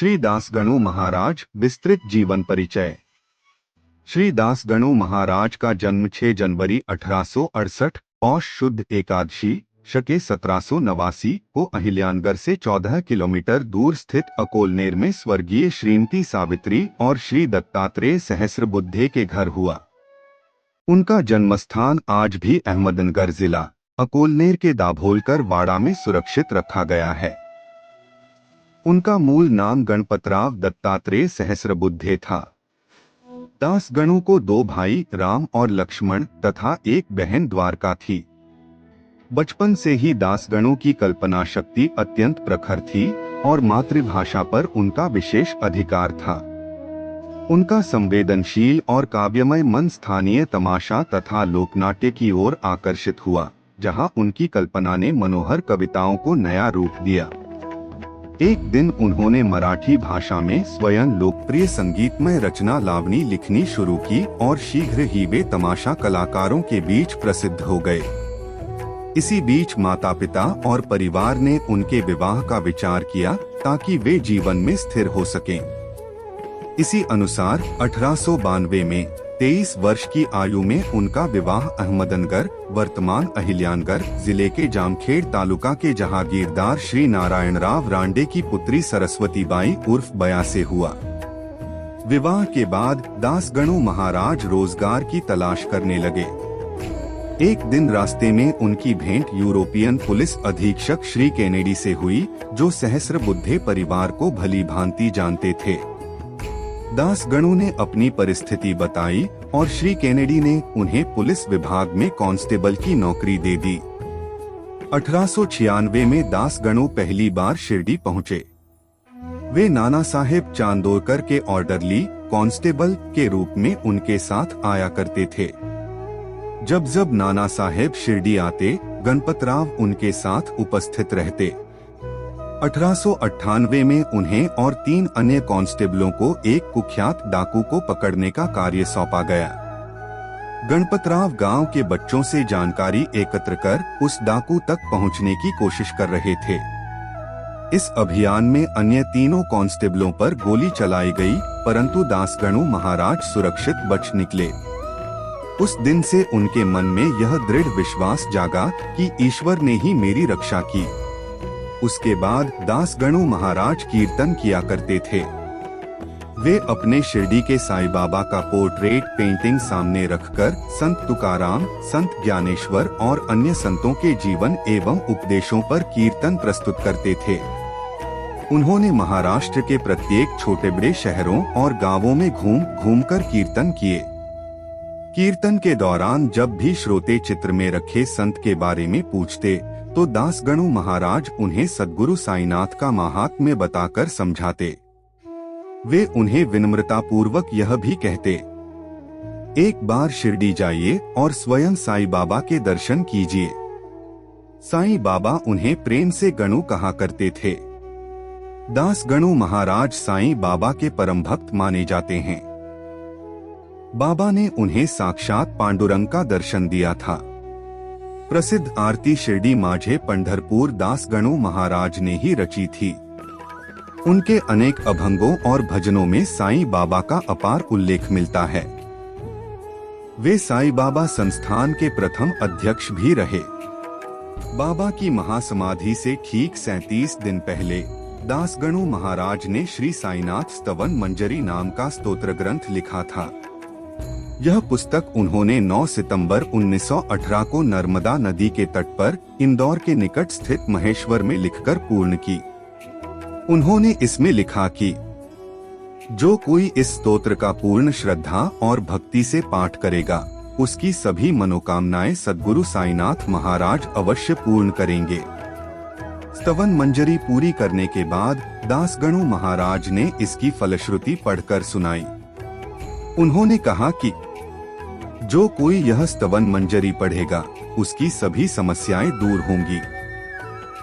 श्री दासगणु महाराज विस्तृत जीवन परिचय। श्री दासगणु महाराज का जन्म 6 जनवरी 1868 पौष शुद्ध एकादशी शके 1789 को अहिल्यानगर से 14 किलोमीटर दूर स्थित अकोलनेर में स्वर्गीय श्रीमती सावित्री और श्री दत्तात्रेय सहस्रबुद्धे के घर हुआ। उनका जन्मस्थान आज भी अहमदनगर जिला अकोलनेर के दाभोलकर वाड़ा में सुरक्षित रखा गया है। उनका मूल नाम गणपतराव दत्तात्रेय सहस्रबुद्धे था। दासगणु को 2 भाई राम और लक्ष्मण तथा एक बहन द्वारका थी। बचपन से ही दासगणु की कल्पना शक्ति अत्यंत प्रखर थी और मातृभाषा पर उनका विशेष अधिकार था। उनका संवेदनशील और काव्यमय मन स्थानीय तमाशा तथा लोकनाट्य की ओर आकर्षित हुआ, जहां उनकी कल्पना ने मनोहर कविताओं को नया रूप दिया। एक दिन उन्होंने मराठी भाषा में स्वयं लोकप्रिय संगीतमय रचना लावनी लिखनी शुरू की और शीघ्र ही वे तमाशा कलाकारों के बीच प्रसिद्ध हो गए। इसी बीच माता पिता और परिवार ने उनके विवाह का विचार किया ताकि वे जीवन में स्थिर हो सकें। इसी अनुसार 1892 में 23 वर्ष की आयु में उनका विवाह अहमदनगर वर्तमान अहिल्यानगर जिले के जामखेड़ तालुका के जहागीरदार श्री नारायणराव रांडे की पुत्री सरस्वती बाई उर्फ बया से हुआ। विवाह के बाद दासगणु महाराज रोजगार की तलाश करने लगे। एक दिन रास्ते में उनकी भेंट यूरोपियन पुलिस अधीक्षक श्री केनेडी से हुई, जो सहस्रबुद्धे परिवार को भली भांति जानते थे। दासगणु ने अपनी परिस्थिति बताई और श्री केनेडी ने उन्हें पुलिस विभाग में कांस्टेबल की नौकरी दे दी। 1896 में दासगणु पहली बार शिरडी पहुंचे। वे नाना साहेब चांदोरकर के ऑर्डरली कांस्टेबल के रूप में उनके साथ आया करते थे। जब जब नाना साहेब शिरडी आते, गणपतराव उनके साथ उपस्थित रहते। 1898 में उन्हें और 3 अन्य कांस्टेबलों को एक कुख्यात डाकू को पकड़ने का कार्य सौंपा गया। गणपतराव गांव के बच्चों से जानकारी एकत्र कर उस डाकू तक पहुंचने की कोशिश कर रहे थे। इस अभियान में अन्य तीनों कांस्टेबलों पर गोली चलाई गई, परंतु दासगणु महाराज सुरक्षित बच निकले। उस दिन से उनके मन में यह दृढ़ विश्वास जागा कि ईश्वर ने ही मेरी रक्षा की। उसके बाद दासगणु महाराज कीर्तन किया करते थे। वे अपने शिरडी के साईं बाबा का पोर्ट्रेट पेंटिंग सामने रखकर संत तुकाराम, संत ज्ञानेश्वर और अन्य संतों के जीवन एवं उपदेशों पर कीर्तन प्रस्तुत करते थे। उन्होंने महाराष्ट्र के प्रत्येक छोटे बड़े शहरों और गांवों में घूम घूमकर कीर्तन किए। कीर्तन के दौरान जब भी श्रोते चित्र में रखे संत के बारे में पूछते, तो दासगणु महाराज उन्हें सद्गुरु साईनाथ का महात्म्य बताकर समझाते। वे उन्हें विनम्रता पूर्वक यह भी कहते, एक बार शिरडी जाइए और स्वयं साईं बाबा के दर्शन कीजिए। साईं बाबा उन्हें प्रेम से गणु कहा करते थे। दासगणु महाराज साईं बाबा के परम भक्त माने जाते हैं। बाबा ने उन्हें साक्षात पांडुरंग का दर्शन दिया था। प्रसिद्ध आरती शिरडी माझे पंढरपुर दासगणु महाराज ने ही रची थी। उनके अनेक अभंगों और भजनों में साईं बाबा का अपार उल्लेख मिलता है। वे साईं बाबा संस्थान के प्रथम अध्यक्ष भी रहे। बाबा की महासमाधि से ठीक 37 दिन पहले दासगणु महाराज ने श्री साईनाथ स्तवन मंजरी नाम का स्तोत्र ग्रंथ लिखा था। यह पुस्तक उन्होंने 9 सितंबर 1918 को नर्मदा नदी के तट पर इंदौर के निकट स्थित महेश्वर में लिखकर पूर्ण की। उन्होंने इसमें लिखा कि जो कोई इस स्तोत्र का पूर्ण श्रद्धा और भक्ति से पाठ करेगा, उसकी सभी मनोकामनाएं सद्गुरु साईनाथ महाराज अवश्य पूर्ण करेंगे। स्तवन मंजरी पूरी करने के बाद दासगणु महाराज ने इसकी फलश्रुति पढ़कर सुनाई। उन्होंने कहा कि जो कोई यह स्तवन मंजरी पढ़ेगा, उसकी सभी समस्याएं दूर होंगी।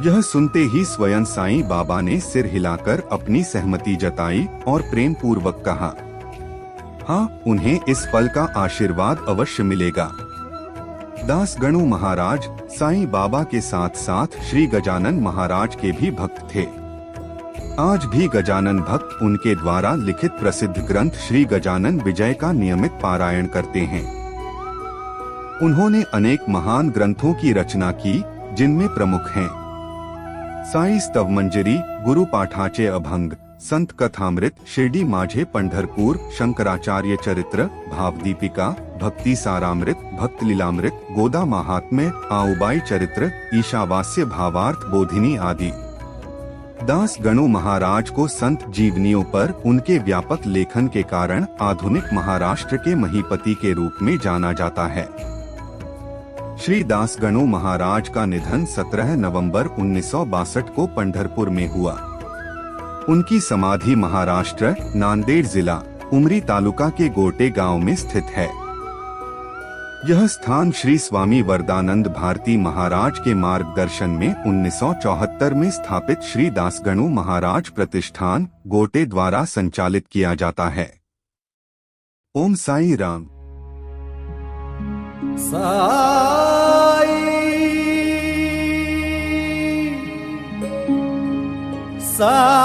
यह सुनते ही स्वयं साईं बाबा ने सिर हिलाकर अपनी सहमति जताई और प्रेम पूर्वक कहा, हाँ, उन्हें इस फल का आशीर्वाद अवश्य मिलेगा। दासगणु महाराज साईं बाबा के साथ साथ श्री गजानन महाराज के भी भक्त थे। आज भी गजानन भक्त उनके द्वारा लिखित प्रसिद्ध ग्रंथ श्री गजानन विजय का नियमित पारायण करते हैं। उन्होंने अनेक महान ग्रंथों की रचना की, जिनमें प्रमुख हैं साई स्तवमंजरी, गुरु पाठाचे अभंग, संत कथामृत, शिरडी माझे पंढरपूर, शंकराचार्य चरित्र, भावदीपिका, भक्ति सारामृत, भक्त लीलामृत, गोदा महात्म्य, आऊबाई चरित्र, ईशावास्य भावार्थ बोधिनी आदि। दास गणु महाराज को संत जीवनियों पर उनके व्यापक लेखन के कारण आधुनिक महाराष्ट्र के महीपति के रूप में जाना जाता है। श्री दास गणु महाराज का निधन 17 नवंबर 1962 को पंढरपुर में हुआ। उनकी समाधि महाराष्ट्र, नांदेड़ जिला, उमरी तालुका के गोटे गांव में स्थित है। यह स्थान श्री स्वामी वरदानंद भारती महाराज के मार्गदर्शन में 1974 में स्थापित श्री दासगणु महाराज प्रतिष्ठान गोटे द्वारा संचालित किया जाता है। ओम साई राम। साई